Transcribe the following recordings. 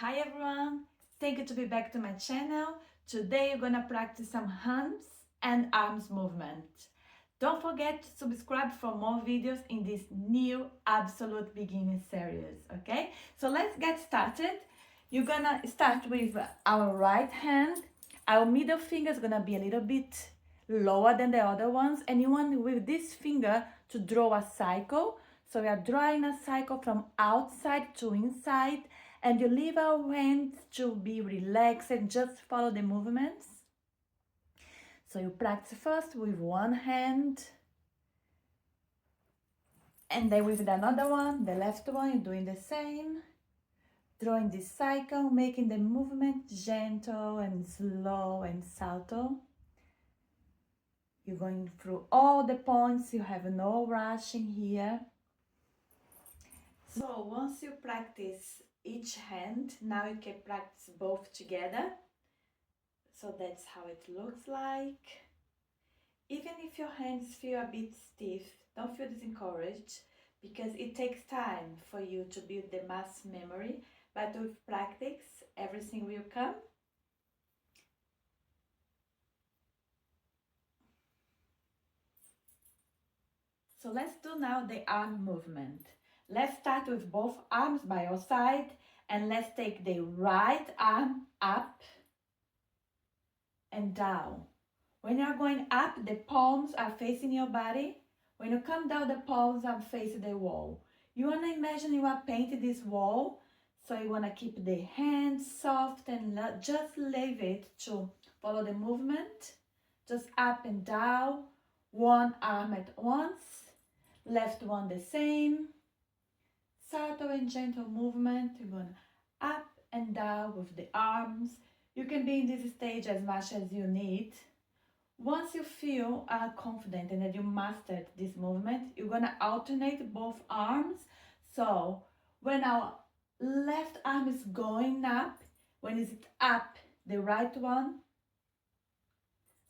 Hi everyone, thank you to be back to my channel. Today you're gonna practice some hands and arms movement. Don't forget to subscribe for more videos in this new absolute beginning series, okay? So let's get started. You're gonna start with our right hand. Our middle finger is gonna be a little bit lower than the other ones, and you want with this finger to draw a cycle. So we are drawing a cycle from outside to inside, and you leave our hands to be relaxed and just follow the movements. So you practice first with one hand, and then with another one, the left one, you're doing the same. Drawing this cycle, making the movement gentle and slow and subtle. You're going through all the points, you have no rushing here. So once you practice each hand, now you can practice both together. So that's how it looks like. Even if your hands feel a bit stiff, don't feel discouraged, because it takes time for you to build the muscle memory, but with practice, everything will come. So let's do now the arm movement. Let's start with both arms by your side, and let's take the right arm up and down. When you're going up, the palms are facing your body. When you come down, the palms are facing the wall. You want to imagine you are painting this wall, so you want to keep the hands soft and just leave it to follow the movement. Just up and down, one arm at once, left one the same. Subtle and gentle movement. You're going up and down with the arms. You can be in this stage as much as you need. Once you feel confident and that you mastered this movement, you're gonna alternate both arms. So when our left arm is going up, when it's up, the right one.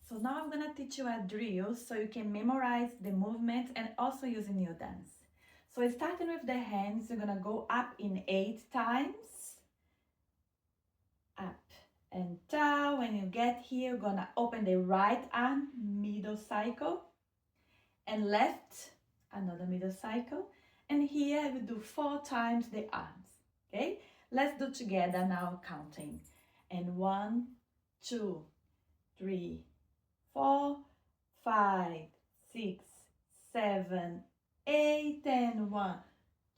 So now I'm gonna teach you a drill so you can memorize the movement and also use in your dance. So starting with the hands, you're gonna go up in 8 times. Up and down. When you get here, you're gonna open the right arm, middle cycle, and left, another middle cycle, and here we do 4 times the arms. Okay, let's do together now, counting. And 1, 2, 3, 4, 5, 6, 7, 8, and 1,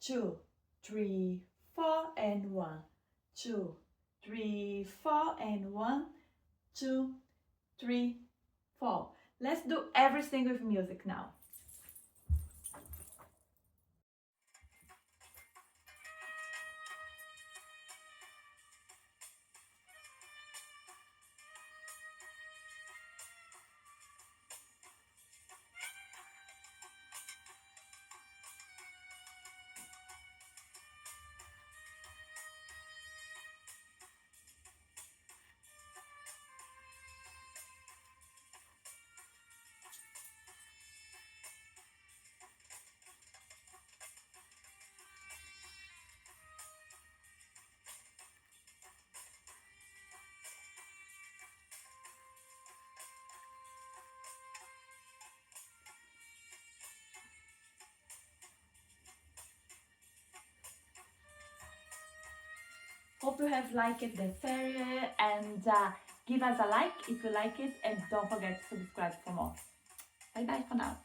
2, 3, 4, and 1, 2, 3, 4, and 1, 2, 3, 4. Let's do everything with music now. Hope you have liked the series, and give us a like if you like it, and don't forget to subscribe for more. Bye bye for now.